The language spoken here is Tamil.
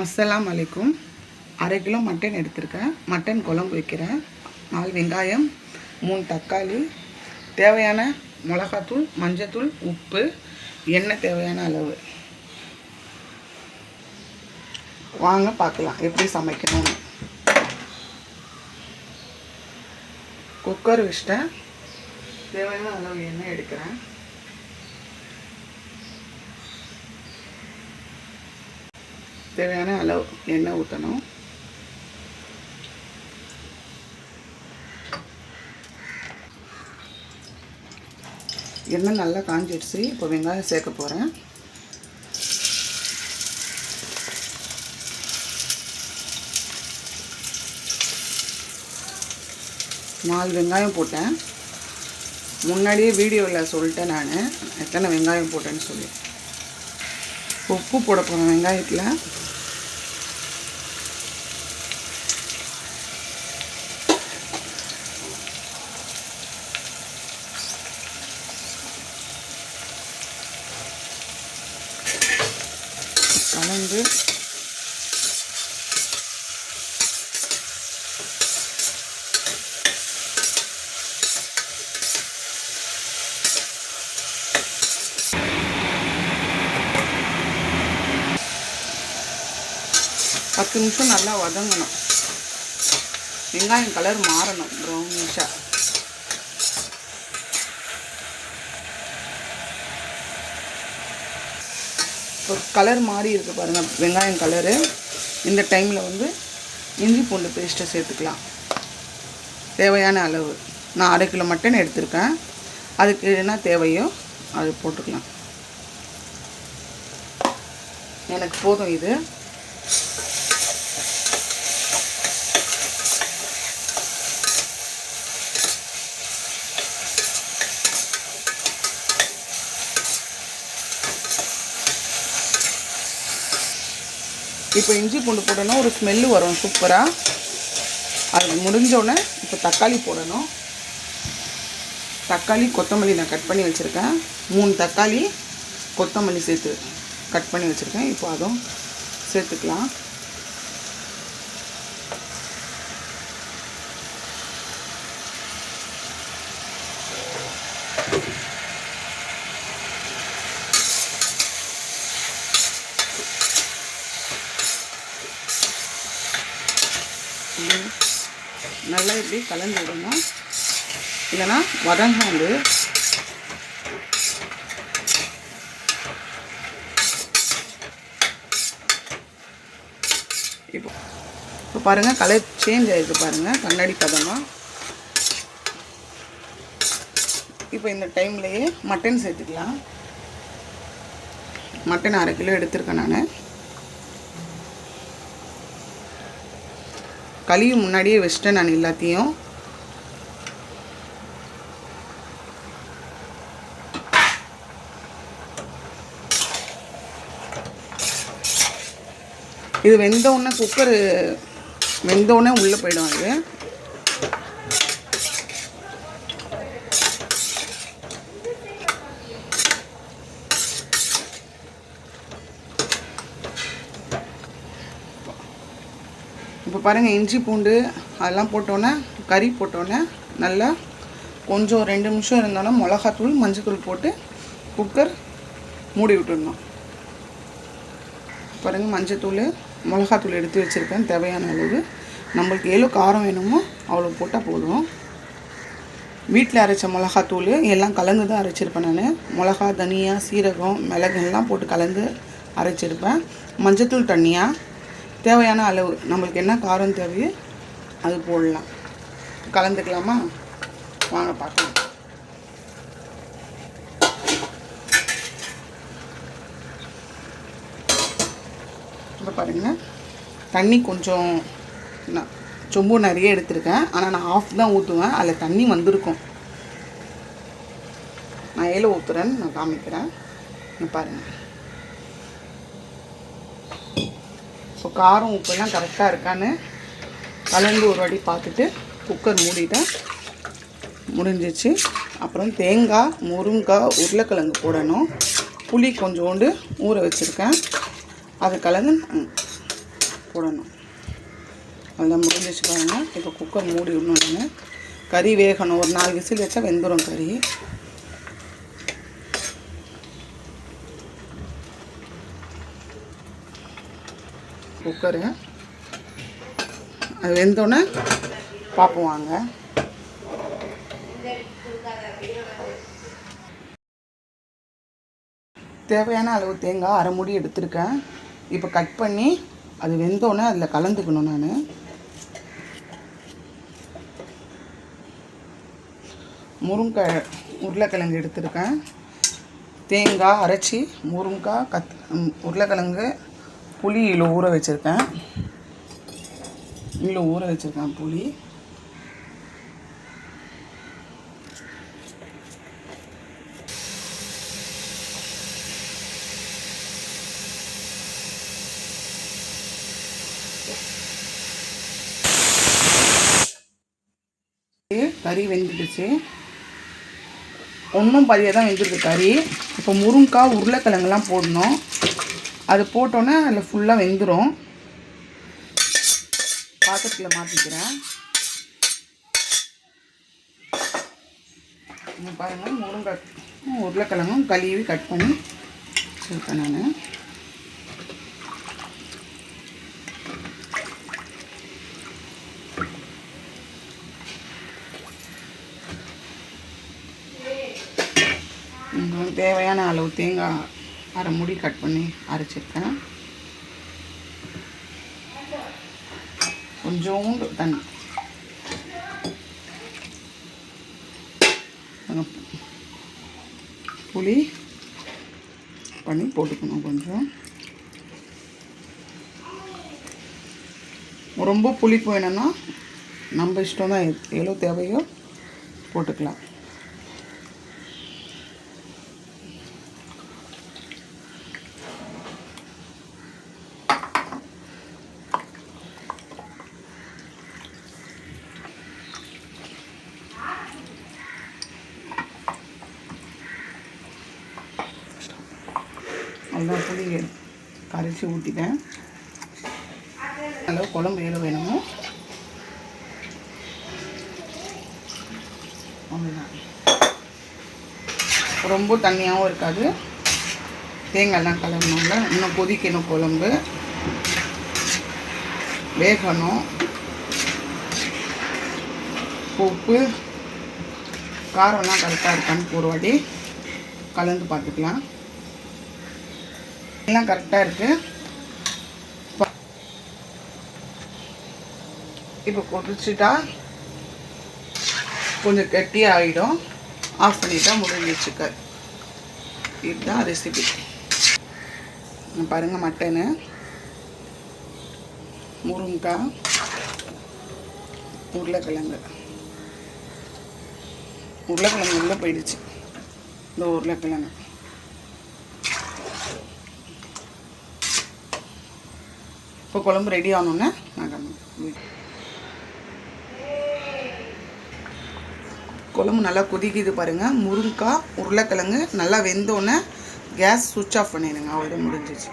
அஸ்ஸலாமு அலைக்கும். 1/2 கிலோ மட்டன் எடுத்திருக்கேன். மட்டன் குழம்பு வைக்கிறேன். 4 வெங்காயம், 3 தக்காளி, தேவையான மிளகாத்தூள், மஞ்சத்தூள், உப்பு, எண்ணெய் தேவையான அளவு. வாங்க பார்க்கலாம் எப்படி சமைக்கணும்னு. குக்கர் வச்சிட்டேன். தேவையான அளவு எண்ணெய் எடுக்கிறேன். தேவையான அளவு எண்ணெய் ஊற்றணும். எண்ணெய் நல்லா காஞ்சிடுச்சு. இப்போ வெங்காயம் சேர்க்க போகிறேன். நாலு வெங்காயம் போட்டேன். முன்னாடியே வீடியோவில் சொல்லிட்டேன் நான் எத்தனை வெங்காயம் போட்டேன்னு சொல்லி. உப்பு போட போகிறேன் வெங்காயத்தில். கலந்து பத்து நிமிஷம் நல்லா வதங்கணும். வெங்காயம் கலர் மாறணும் ப்ரௌனிஷாக. இப்போ கலர் மாறி இருக்குது பாருங்கள் வெங்காயம் கலரு. இந்த டைமில் இஞ்சி பூண்டு பேஸ்ட்டை சேர்த்துக்கலாம். தேவையான அளவு. நான் 1/2 கிலோ மட்டன் எடுத்திருக்கேன். அதுக்கு என்ன தேவையோ அது போட்டுக்கலாம். எனக்கு போதும் இது. இப்போ இஞ்சி பூண்டு போட்டோன்னா ஒரு ஸ்மெல்லு வரும் சூப்பராக. அது முடிஞ்சோடனே இப்போ தக்காளி போடணும். தக்காளி கொத்தமல்லி நான் கட் பண்ணி வச்சுருக்கேன். 3 தக்காளி கொத்தமல்லி சேர்த்து கட் பண்ணி வச்சுருக்கேன். இப்போ அதுவும் சேர்த்துக்கலாம். நல்லா இப்படி கலந்து விடணும். இல்லைன்னா வதங்காது. இப்போ பாருங்கள் கலர் சேஞ்ச் ஆகிருக்கு பாருங்கள், கண்ணாடி பதமாக. இப்போ இந்த டைம்லேயே மட்டன் சேர்த்துக்கலாம். மட்டன் 1/2 கிலோ எடுத்திருக்கேன் நான். கழுவி முன்னாடியே வச்சிட்டேன் நான் எல்லாத்தையும். இது வெந்தோடனே குக்கர் வெந்தோடனே உள்ளே போயிடும். அது இப்போ பாருங்கள் இஞ்சி பூண்டு அதெல்லாம் போட்டோன்னே கறி போட்டோன்னே நல்லா கொஞ்சம் 2 நிமிஷம் இருந்தோன்னா மிளகாத்தூள் மஞ்சத்தூள் போட்டு குக்கர் மூடி விட்டுடணும். பாருங்கள் மஞ்சத்தூள் மிளகாத்தூள் எடுத்து வச்சுருக்கேன் தேவையான அளவு. நம்மளுக்கு எவ்வளோ காரம் வேணுமோ அவ்வளோ போட்டால் போதும். வீட்டில் அரைச்ச மிளகாத்தூள் எல்லாம் கலந்து தான் அரைச்சிருப்பேன் நான். மிளகா, தனியா, சீரகம், மிளகு எல்லாம் போட்டு கலந்து அரைச்சிருப்பேன். மஞ்சத்தூள் தனியாக தேவையான அளவு நம்மளுக்கு என்ன காரம் தேவையோ அது போடலாம். கலந்துக்கலாமா? வாங்க பார்க்கலாம். இப்போ பாருங்கள் தண்ணி கொஞ்சம் நான் சொம்பு நிறைய எடுத்திருக்கேன். ஆனால் நான் ஆஃப் தான் ஊற்றுவேன். அதில் தண்ணி வந்திருக்கும். நான் ஏல ஊற்றுறேன்னு நான் காமிக்கிறேன். பாருங்கள். இப்போ காரம் உப்பெல்லாம் கரெக்டாக இருக்கான்னு கலந்து ஒரு வாட்டி பார்த்துட்டு குக்கர் மூடிட்டேன். முடிஞ்சிச்சு. அப்புறம் தேங்காய், முருங்காய், உருளைக்கிழங்கு போடணும். புளி கொஞ்சோண்டு ஊற வச்சுருக்கேன். அது கலந்து போடணும். அதெல்லாம் முடிஞ்சிச்சு பாருங்கள். இப்போ குக்கர் மூடி விடணுங்க. கறி வேகணும். ஒரு 4 விசில் வச்சா வெந்துடும் கறி. குக்கரு அது வெந்தோடனே பார்ப்போம் வாங்க. தேவையான அளவு தேங்காய் அரை மூடி எடுத்திருக்கேன். இப்போ கட் பண்ணி அது வெந்தோடனே அதில் கலந்துக்கணும். நான் உருளைக்கிழங்கு எடுத்திருக்கேன். தேங்காய் அரைச்சி முருங்கைக்காய் உருளைக்கிழங்கு புளி இதில் ஊற வச்சுருக்கேன். புளி கறி வெந்துடுச்சு. ஒன்றும் பாதியாக தான் வெந்துருக்கு கறி. இப்போ முருங்கைக்காய் உருளைக்கிழங்குலாம் போடணும். அது போட்டோன்னே அதில் ஃபுல்லாக வெந்துடும். பாத்திரத்தில் மாற்றிக்கிறேன். பாருங்கள், முருங்கைக்காய் உருளைக்கிழங்கும் கழுவி கட் பண்ணி வச்சுருக்கேன் நான். தேவையான அளவு தேங்காய் அரை மூடி கட் பண்ணி அரைச்சிருக்கேன். கொஞ்சோண்டு தண்ணி புளி பண்ணி போட்டுக்கணும். கொஞ்சம் ரொம்ப புளிப்பு வேணும்னா நம்ம இஷ்டம் தான், எவ்வளோ தேவையோ போட்டுக்கலாம். அவ்வளோதான், புளி கரைச்சி ஊற்றிட்டேன். அளவு குழம்பு எவ்வளோ வேணுமோ அவ்வளோதான். ரொம்ப தண்ணியாகவும் இருக்காது. தேங்காய்லாம் கலரணும்ல, இன்னும் கொதிக்கணும். குழம்பு வேகணும். உப்பு காரம்லாம் கரெக்டாக இருக்கான்னு ஒரு வாட்டி கலந்து பார்த்துக்கலாம். எல்லாம் கரெக்டாக இருக்குது. இப்போ கொதிச்சுட்டா கொஞ்சம் கெட்டியாக ஆகிடும். ஆஃப் பண்ணிட்டா முடிஞ்சிச்சுக்க. இதுதான் ரெசிபி. பாருங்கள், மட்டனு, முருங்கைக்காய், உருளைக்கிழங்கு உள்ளே போயிடுச்சு. இந்த உருளைக்கிழங்கு இப்போ குழம்பு ரெடி ஆகணுன்னு நாங்கள் குழம்பு நல்லா கொதிக்குது பாருங்கள். முருங்கைக்காய் உருளைக்கிழங்கு நல்லா வெந்தோடனே கேஸ் சுவிட்ச் ஆஃப் பண்ணிடுங்க. அவ்வளோதான், முடிஞ்சிச்சு.